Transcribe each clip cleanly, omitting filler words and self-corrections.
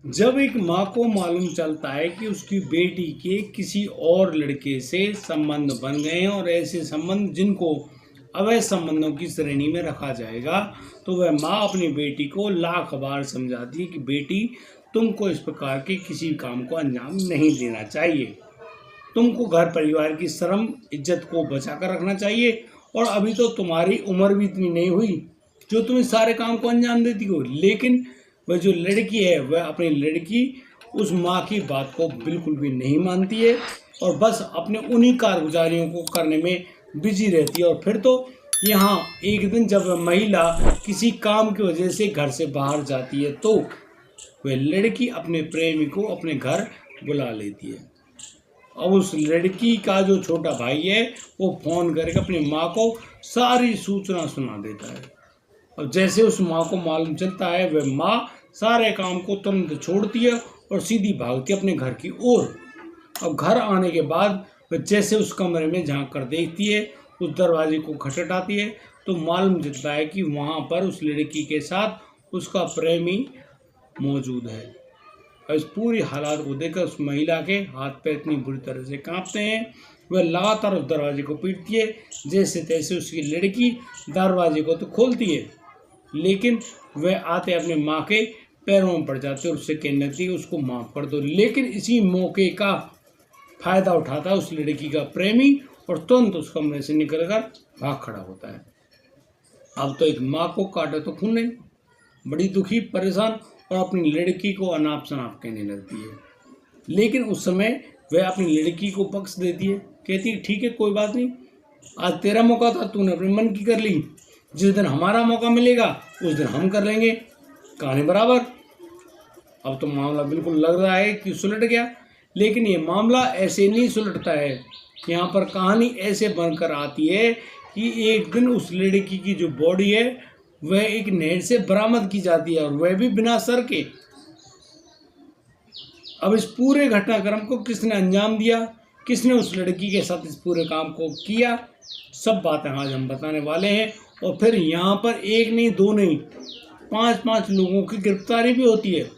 जब एक माँ को मालूम चलता है कि उसकी बेटी के किसी और लड़के से संबंध बन गए हैं और ऐसे संबंध जिनको अवैध संबंधों की श्रेणी में रखा जाएगा, तो वह माँ अपनी बेटी को लाख बार समझाती है कि बेटी, तुमको इस प्रकार के किसी काम को अंजाम नहीं देना चाहिए। तुमको घर परिवार की शर्म इज्जत को बचा कर रखना चाहिए। और अभी तो तुम्हारी उम्र भी इतनी नहीं हुई जो तुम इस सारे काम को अंजाम देती हो। लेकिन वह जो लड़की है, वह अपनी लड़की उस माँ की बात को बिल्कुल भी नहीं मानती है और बस अपने उन्हीं कारगुजारियों को करने में बिजी रहती है। और फिर तो यहाँ एक दिन जब वह महिला किसी काम की वजह से घर से बाहर जाती है, तो वह लड़की अपने प्रेमी को अपने घर बुला लेती है। अब उस लड़की का जो छोटा भाई है, वो फ़ोन करके अपनी माँ को सारी सूचना सुना देता है। और जैसे उस माँ को मालूम चलता है, वह माँ सारे काम को तुरंत छोड़ती है और सीधी भागती है अपने घर की ओर। अब घर आने के बाद वह जैसे उस कमरे में झांक कर देखती है, उस दरवाजे को खटखटाती है, तो मालूम चलता है कि वहाँ पर उस लड़की के साथ उसका प्रेमी मौजूद है। और इस पूरी हालात को देखकर उस महिला के हाथ पैर इतनी बुरी तरह से कांपते हैं, वह लगातार उस दरवाजे को पीटती है। जैसे तैसे उसकी लड़की दरवाजे को तो खोलती है, लेकिन वह आते अपने माँ के पैरों में पड़ जाते और उससे कहने लगती है उसको माफ़ कर दो। लेकिन इसी मौके का फ़ायदा उठाता है उस लड़की का प्रेमी और तुरंत उस कमरे से निकलकर भाग खड़ा होता है। अब तो एक माँ को काटे तो खून नहीं, बड़ी दुखी परेशान और अपनी लड़की को अनाप शनाप कहने लगती है। लेकिन उस समय वह अपनी लड़की को बख्श देती है, कहती है ठीक है, कोई बात नहीं, आज तेरा मौका था, तूने अपने मन की कर ली, जिस दिन हमारा मौका मिलेगा उस दिन हम कर लेंगे, कहानी बराबर। अब तो मामला बिल्कुल लग रहा है कि सुलट गया, लेकिन ये मामला ऐसे नहीं सुलटता है। यहाँ पर कहानी ऐसे बनकर आती है कि एक दिन उस लड़की की जो बॉडी है, वह एक नहर से बरामद की जाती है और वह भी बिना सर के। अब इस पूरे घटनाक्रम को किसने अंजाम दिया, किसने उस लड़की के साथ इस पूरे काम को किया, सब बातें आज हम बताने वाले हैं। और फिर यहाँ पर एक नहीं, दो नहीं, 5-5 लोगों की गिरफ्तारी भी होती है।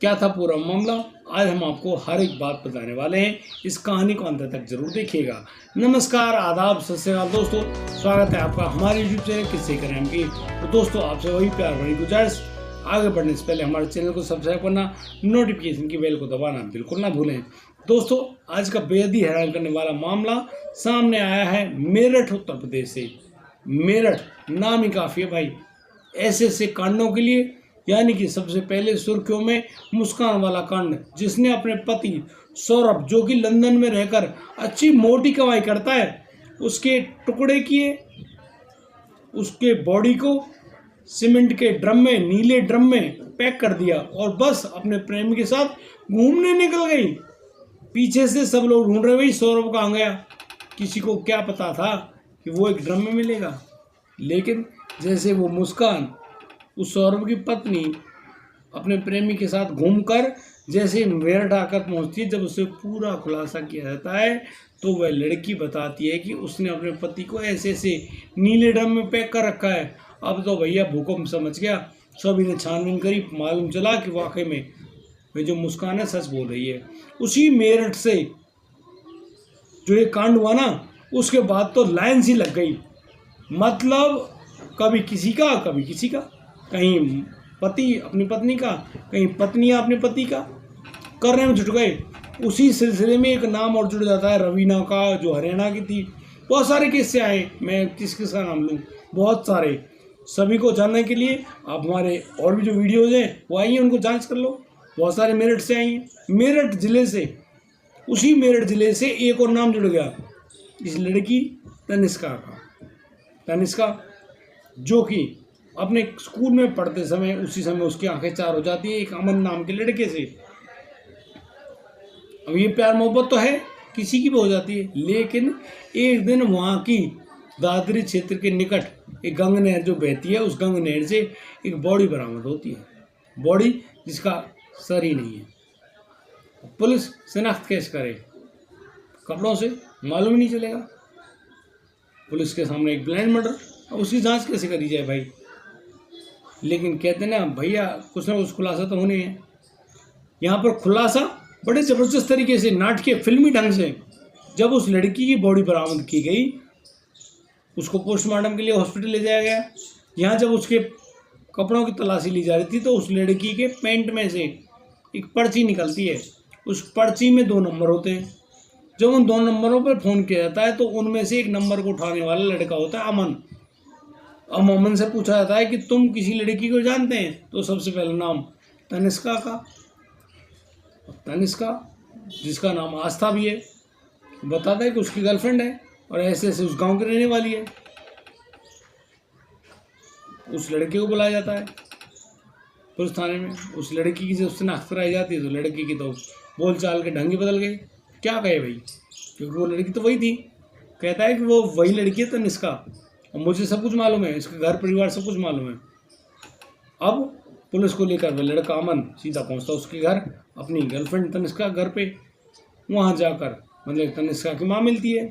क्या था पूरा मामला, आज हम आपको हर एक बात बताने वाले हैं। इस कहानी को अंत तक जरूर देखिएगा। नमस्कार, आदाब, सत श्री अकाल दोस्तों, स्वागत है आपका हमारे YouTube चैनल किससे करें हम की। तो दोस्तों, आपसे वही प्यार भरी गुजारिश, आगे बढ़ने से पहले हमारे चैनल को सब्सक्राइब करना, नोटिफिकेशन की बेल को दबाना बिल्कुल ना भूलें। दोस्तों, आज का बेहद ही हैरान करने वाला मामला सामने आया है मेरठ उत्तर प्रदेश से। मेरठ नाम ही काफ़ी है भाई ऐसे कांडों के लिए। यानी कि सबसे पहले सुर्खियों में मुस्कान वाला कांड, जिसने अपने पति सौरभ, जो कि लंदन में रहकर अच्छी मोटी कमाई करता है, उसके टुकड़े किए, उसके बॉडी को सीमेंट के ड्रम में, नीले ड्रम में पैक कर दिया और बस अपने प्रेमी के साथ घूमने निकल गई। पीछे से सब लोग ढूंढ रहे, भाई सौरभ कहाँ गया। किसी को क्या पता था कि वो एक ड्रम में मिलेगा। लेकिन जैसे वो मुस्कान, उस सौरभ की पत्नी, अपने प्रेमी के साथ घूमकर जैसे मेरठ आकर पहुंचती है, जब उसे पूरा खुलासा किया जाता है, तो वह लड़की बताती है कि उसने अपने पति को ऐसे नीले ड्रम में पैक कर रखा है। अब तो भैया भूकंप समझ गया, सभी ने छानबीन करी, मालूम चला कि वाकई में वे जो मुस्कान है सच बोल रही है। उसी मेरठ से जो ये कांड हुआ ना, उसके बाद तो लाइन सी लग गई। मतलब कभी किसी का, कभी किसी का, कहीं पति अपनी पत्नी का, कहीं पत्नियां अपने पति का करने में जुट गए। उसी सिलसिले में एक नाम और जुड़ जाता है, रवीना का, जो हरियाणा की थी। बहुत सारे किस्से आए, मैं किस किस का नाम लूँ, बहुत सारे। सभी को जानने के लिए आप हमारे और भी जो वीडियोज़ हैं वो आई हैं, उनको जांच कर लो। बहुत सारे मेरठ से आई हैं, मेरठ ज़िले से। उसी मेरठ ज़िले से एक और नाम जुड़ गया, इस लड़की तनिष्का का। तनिष्का जो कि अपने स्कूल में पढ़ते समय, उसी समय उसकी आंखें चार हो जाती है एक अमन नाम के लड़के से। अब ये प्यार मोहब्बत तो है, किसी की भी हो जाती है। लेकिन एक दिन वहाँ की दादरी क्षेत्र के निकट एक गंग नहर जो बहती है, उस गंग नहर से एक बॉडी बरामद होती है। बॉडी जिसका सर ही नहीं है। पुलिस शिनाख्त कैसे करे, कपड़ों से मालूम ही नहीं चलेगा। पुलिस के सामने एक ब्लाइंड मर्डर, अब उसकी जांच कैसे करी जाए भाई। लेकिन कहते ना भैया कुछ ना कुछ खुलासा तो होने हैं। यहाँ पर खुलासा बड़े ज़बरदस्त तरीके से, नाटकीय फिल्मी ढंग से, जब उस लड़की की बॉडी बरामद की गई, उसको पोस्टमार्टम के लिए हॉस्पिटल ले जाया गया। यहाँ जब उसके कपड़ों की तलाशी ली जा रही थी तो उस लड़की के पैंट में से एक पर्ची निकलती है। उस पर्ची में 2 नंबर होते हैं। जब उन 2 नंबरों पर फ़ोन किया जाता है तो उनमें से एक नंबर को उठाने वाला लड़का होता है अमन। अब अमन से पूछा जाता है कि तुम किसी लड़की को जानते हैं? तो सबसे पहला नाम तनिष्का का, तनिष्का जिसका नाम आस्था भी है, बताता है कि उसकी गर्लफ्रेंड है और ऐसे ऐसे उस गांव की रहने वाली है। उस लड़के को बुलाया जाता है पुलिस थाने में। उस लड़की की जब शिनाख्त कराई जाती है तो लड़की की तो बोल चाल के ढंग ही बदल गए। क्या कहे भाई, क्योंकि वो लड़की तो वही थी। कहता है कि वो वही लड़की है तनिष्का और मुझे सब कुछ मालूम है, इसका घर परिवार सब कुछ मालूम है। अब पुलिस को लेकर वह लड़का अमन सीधा पहुंचता उसके घर, अपनी गर्लफ्रेंड तनिष्का घर पे। वहाँ जाकर मतलब तनिष्का की माँ मिलती है।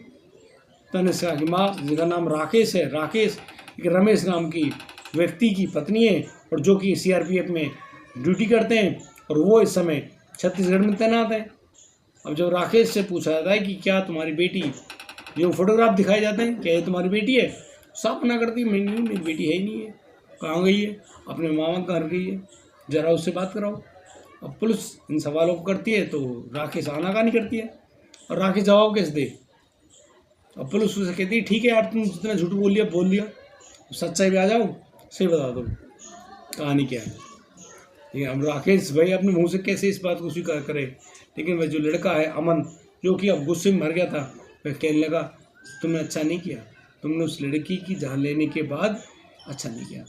तनिष्का की माँ जिसका नाम राकेश है, राकेश एक रमेश नाम की व्यक्ति की पत्नी है और जो कि सीआरपीएफ में ड्यूटी करते हैं और वो इस समय छत्तीसगढ़ में तैनात है। अब जब राकेश से पूछा जाता है कि क्या तुम्हारी बेटी, जो फोटोग्राफ दिखाए जाते हैं, क्या ये तुम्हारी बेटी है? साफ मना करती है, नहीं मेरी बेटी है ही नहीं है। कहाँ गई है? अपने मामा के घर गई है, जरा उससे बात कराओ। अब पुलिस इन सवालों को करती है तो राकेश आनाकानी करती है और राकेश जवाब कैसे दे? अब पुलिस उसे कहती है ठीक है यार, तुम जितना झूठ बोल लिया, सच्चाई पे आ जाओ, सही बता दो कहानी क्या है। ठीक है, अब राकेश भाई अपने मुंह से कैसे इस बात को स्वीकार करे, लेकिन वह जो लड़का है अमन, जो कि अब गुस्से में मर गया था, वह कहने लगा तुमने अच्छा नहीं किया, तुमने उस लड़की की जान लेने के बाद अच्छा नहीं किया।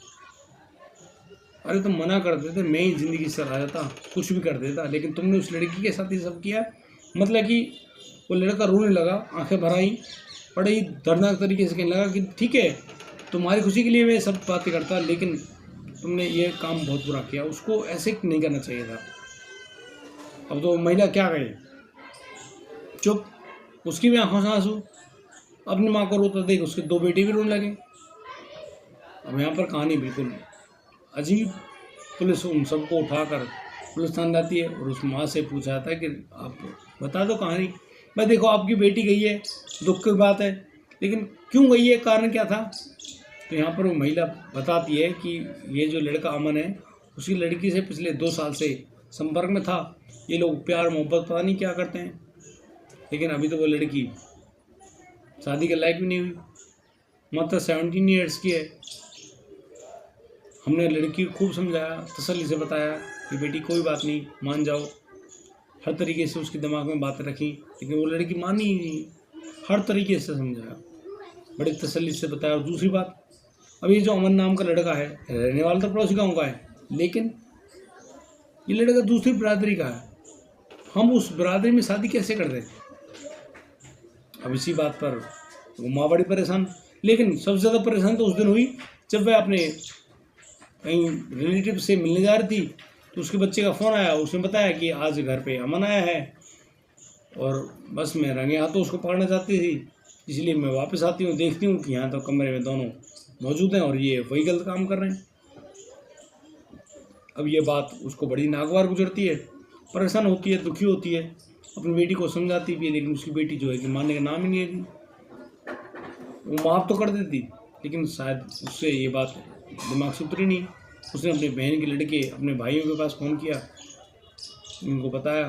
अरे तुम मना कर देते, मैं ही ज़िंदगी से रह जाता, कुछ भी कर देता, लेकिन तुमने उस लड़की के साथ ये सब किया। मतलब कि वो लड़का रोने लगा, आंखें भर आई, बड़े ही दर्दनाक तरीके से कहने लगा कि ठीक है तुम्हारी खुशी के लिए मैं सब बातें करता, लेकिन तुमने ये काम बहुत बुरा किया, उसको ऐसे नहीं करना चाहिए था। अब तो महिला क्या कहे, चुप, उसकी भी आंखों से आंसू, अपनी माँ को रोता देख उसके 2 बेटे भी रोने लगे। अब यहाँ पर कहानी बिल्कुल अजीब। पुलिस उन सबको उठाकर पुलिस थाने जाती है और उस माँ से पूछा जाता है कि आप बता दो कहानी। मैं देखो आपकी बेटी गई है, दुख की बात है, लेकिन क्यों गई है, कारण क्या था? तो यहाँ पर वो महिला बताती है कि ये जो लड़का अमन है उसकी लड़की से पिछले 2 साल से संपर्क में था। ये लोग प्यार मोहब्बत पता नहीं क्या करते हैं, लेकिन अभी तो वो लड़की शादी के लायक भी नहीं हुई, मात्र 17 ईयर्स की है। हमने लड़की को खूब समझाया, तसल्ली से बताया कि बेटी कोई बात नहीं, मान जाओ, हर तरीके से उसके दिमाग में बातें रखी, लेकिन वो लड़की मानी ही नहीं। हर तरीके से समझाया, बड़ी तसल्ली से बताया। और दूसरी बात, अब ये जो अमन नाम का लड़का है, रहने वाला तो पड़ोसी गाँव का है, लेकिन ये लड़का दूसरी बिरादरी का है। हम उस बिरादरी में शादी कैसे कर दें? अब इसी बात पर वो माँ बड़ी परेशान, लेकिन सबसे ज़्यादा परेशान तो उस दिन हुई जब वह अपने कहीं रिलेटिव से मिलने जा रही थी तो उसके बच्चे का फ़ोन आया। उसने बताया कि आज घर पे अमन आया है और बस मैं रंगे हाथों उसको पकड़ना चाहती थी, इसलिए मैं वापस आती हूँ, देखती हूँ कि यहाँ तो कमरे में दोनों मौजूद हैं और ये वही गलत काम कर रहे हैं। अब ये बात उसको बड़ी नागवार गुजरती है, परेशान होती है, दुखी होती है, अपनी बेटी को समझाती भी है, लेकिन उसकी बेटी जो है कि मानने का नाम ही नहीं है। वो माफ़ तो कर देती, लेकिन शायद उससे ये बात दिमाग से उतरी नहीं। उसने अपने बहन के लड़के, अपने भाइयों के पास फ़ोन किया, उनको बताया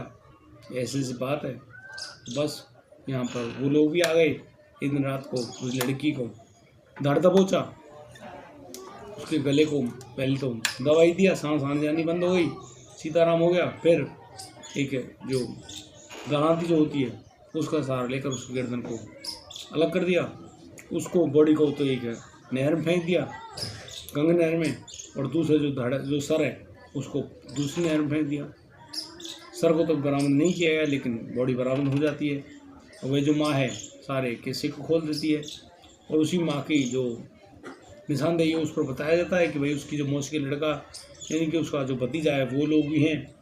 ऐसे ऐसी बात है। बस यहाँ पर वो लोग भी आ गए। एक दिन रात को उस लड़की को धड़ दबोचा, उसके गले को पहले तो दवाई दिया, सांस आने जानी बंद हो गई, सीताराम हो गया। फिर एक जो ग्रांति जो होती है उसका सहारा लेकर उसकी गर्दन को अलग कर दिया, उसको बॉडी को तो एक नहर में फेंक दिया, गंगा नहर में, और दूसरे जो सर है उसको दूसरी नहर में फेंक दिया। सर को तो बरामद नहीं किया गया, लेकिन बॉडी बरामद हो जाती है और वह जो माँ है सारे किस्से को खोल देती है और उसी माँ की जो निशानदेही है उस पर बताया जाता है कि भाई उसकी जो मौसी का लड़का यानी कि उसका जो भतीजा है वो लोग भी हैं,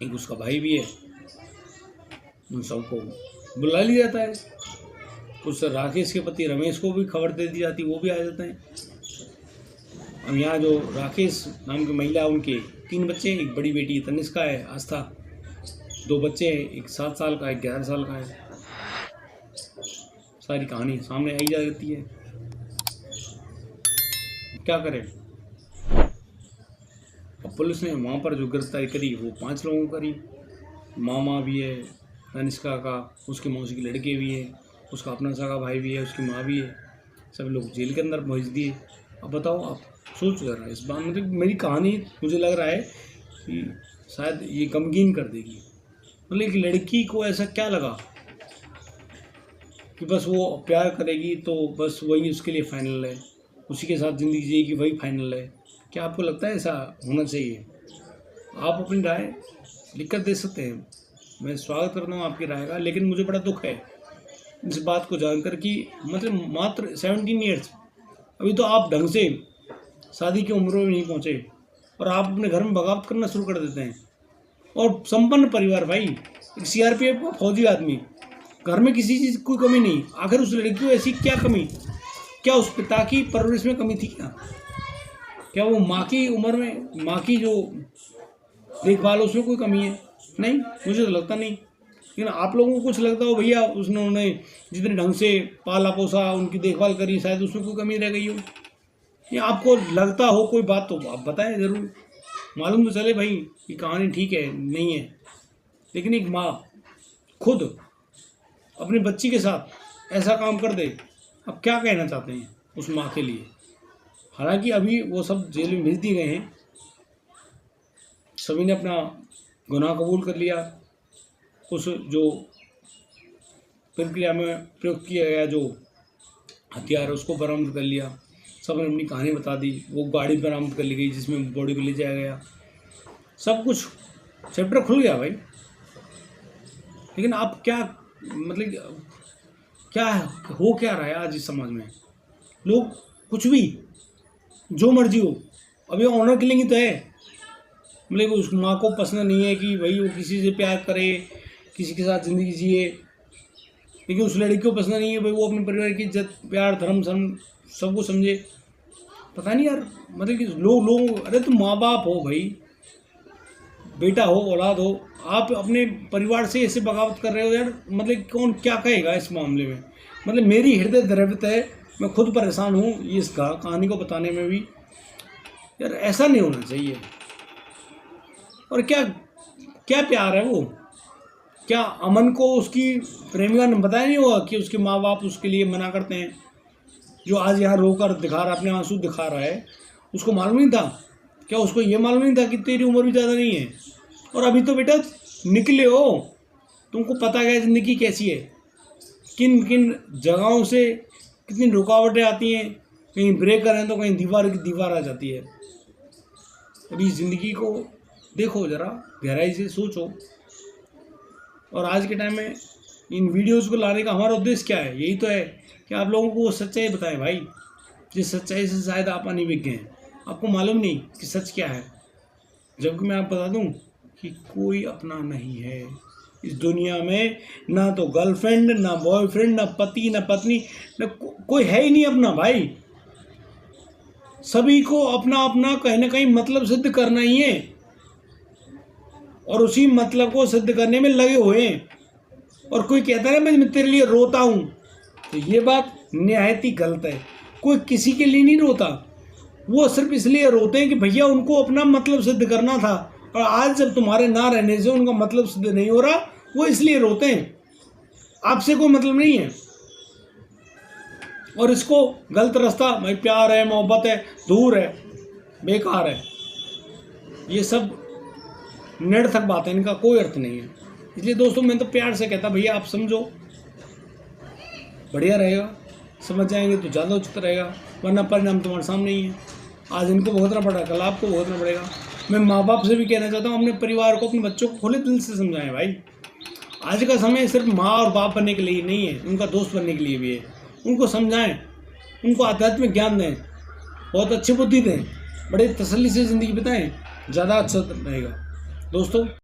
एक उसका भाई भी है, उन सबको बुला लिया जाता है। उस राकेश के पति रमेश को भी खबर दे दी जाती, वो भी आ जाते हैं। अब यहाँ जो राकेश नाम की महिला, उनके 3 बच्चे हैं। एक बड़ी बेटी तनिष्का है, आस्था, 2 बच्चे हैं, एक 7 साल का, एक 11 साल का है। सारी कहानी सामने आई जाती है, क्या करें। अब पुलिस ने वहाँ पर जो गिरफ्तारी करी वो 5 लोगों को करी। मामा भी है तनिष्का का, उसके मौसी के लड़के भी है, उसका अपना सगा भाई भी है, उसकी माँ भी है। सब लोग जेल के अंदर भेज दिए। अब बताओ, आप सोच कर रहा है इस बार, मतलब मेरी कहानी मुझे लग रहा है कि शायद ये गमगीन कर देगी। मतलब एक लड़की को ऐसा क्या लगा कि बस वो प्यार करेगी तो बस वही उसके लिए फाइनल है, उसी के साथ ज़िंदगी जिएगी वही फाइनल है। क्या आपको लगता है ऐसा होना चाहिए? आप अपनी राय लिखकर दे सकते हैं, मैं स्वागत करता हूँ आपकी राय का। लेकिन मुझे बड़ा दुख है इस बात को जानकर कि मतलब मात्र 17 ईयर्स, अभी तो आप ढंग से शादी की उम्र में नहीं पहुँचे और आप अपने घर में बगावत करना शुरू कर देते हैं। और संपन्न परिवार भाई, एक CRPF का फौजी आदमी, घर में किसी चीज़ की कोई कमी नहीं। आखिर उस लड़की को ऐसी क्या कमी, क्या उस पिता की परवरिश में कमी थी? क्या वो माँ की उम्र में, माँ की जो देखभाल उसमें कोई कमी है? नहीं, मुझे तो लगता नहीं। लेकिन आप लोगों को कुछ लगता हो भैया उसने उन्हें जितने ढंग से पाला पोसा, उनकी देखभाल करी, शायद उसमें कोई कमी रह गई हो, या आपको लगता हो कोई बात तो आप बताएं ज़रूर, मालूम तो चले भाई ये कहानी ठीक है नहीं है। लेकिन एक माँ खुद अपनी बच्ची के साथ ऐसा काम कर दे, अब क्या कहना चाहते हैं उस माँ के लिए? हालांकि अभी वो सब जेल में भेज दिए गए हैं, सभी ने अपना गुनाह कबूल कर लिया। उस जो प्रक्रिया में प्रयोग किया गया जो हथियार है उसको बरामद कर लिया, सबने अपनी कहानी बता दी। वो गाड़ी बरामद कर ली गई जिसमें बॉडी को ले जाया गया, सब कुछ चैप्टर खुल गया भाई। लेकिन आप क्या मतलब क्या हो क्या रहा है आज इस समाज में? लोग कुछ भी जो मर्जी हो, अब ये ऑनर किलिंग ही तो है। मतलब उस माँ को पसंद नहीं है कि भाई वो किसी से प्यार करे, किसी के साथ ज़िंदगी जिए, लेकिन उस लड़की को पसंद नहीं है भाई वो अपने परिवार की इज्जत, प्यार, धर्म सबको समझे। पता नहीं यार, मतलब कि लोग अरे तुम माँ बाप हो भाई, बेटा हो, औलाद हो, आप अपने परिवार से ऐसे बगावत कर रहे हो यार। मतलब कौन क्या कहेगा इस मामले में? मतलब मेरी हृदय द्रवित है, मैं खुद परेशान हूँ इस कहानी को बताने में भी। यार ऐसा नहीं होना चाहिए। और क्या क्या प्यार है वो? क्या अमन को उसकी प्रेमिका ने बताया नहीं होगा कि उसके माँ बाप उसके लिए मना करते हैं? जो आज यहाँ रोकर दिखा रहा, अपने आंसू दिखा रहा है, उसको मालूम नहीं था? क्या उसको ये मालूम नहीं था कि तेरी उम्र भी ज़्यादा नहीं है और अभी तो बेटा निकले हो, तुमको पता है ज़िंदगी कैसी है, किन किन जगहों से कितनी रुकावटें आती हैं, कहीं ब्रेकर हैं तो कहीं दीवार की दीवार आ जाती है। अभी ज़िंदगी को देखो ज़रा, गहराई से सोचो। और आज के टाइम में इन वीडियोज़ को लाने का हमारा उद्देश्य क्या है? यही तो है कि आप लोगों को वो सच्चाई बताएं भाई, जिस सच्चाई से शायद आप अनभिज्ञ हैं, आपको मालूम नहीं कि सच क्या है। जबकि मैं आप बता दूं कि कोई अपना नहीं है इस दुनिया में, ना तो गर्लफ्रेंड, ना बॉयफ्रेंड, ना पति, ना पत्नी, ना कोई है ही नहीं अपना भाई। सभी को अपना अपना कहीं ना कहीं मतलब सिद्ध करना ही है और उसी मतलब को सिद्ध करने में लगे हुए हैं। और कोई कहता है मैं तेरे लिए रोता हूँ, तो ये बात निहायत ही गलत है। कोई किसी के लिए नहीं रोता, वो सिर्फ इसलिए रोते हैं कि भैया उनको अपना मतलब सिद्ध करना था, और आज जब तुम्हारे ना रहने से उनका मतलब सिद्ध नहीं हो रहा, वो इसलिए रोते हैं। आपसे कोई मतलब नहीं है। और इसको गलत रास्ता, भाई प्यार है, मोहब्बत है, दूर है, बेकार है, ये सब निरर्थक बात है, इनका कोई अर्थ नहीं है। इसलिए दोस्तों मैं तो प्यार से कहता भैया आप समझो, बढ़िया रहेगा, समझ जाएंगे तो ज़्यादा उचित रहेगा, वरना परिणाम तुम्हारे सामने ही है। आज इनको भुगतना पड़ा, कल आपको भुगतना पड़ेगा। मैं माँ बाप से भी कहना चाहता हूँ अपने परिवार को, अपने बच्चों को खुले दिल से समझाएं भाई। आज का समय सिर्फ माँ और बाप बनने के लिए नहीं है, उनका दोस्त बनने के लिए भी है। उनको समझाएं, उनको आध्यात्मिक ज्ञान दें, बहुत अच्छी बुद्धि दें, बड़े तसल्ली से ज़िंदगी बिताएं, ज़्यादा अच्छा रहेगा दोस्तों।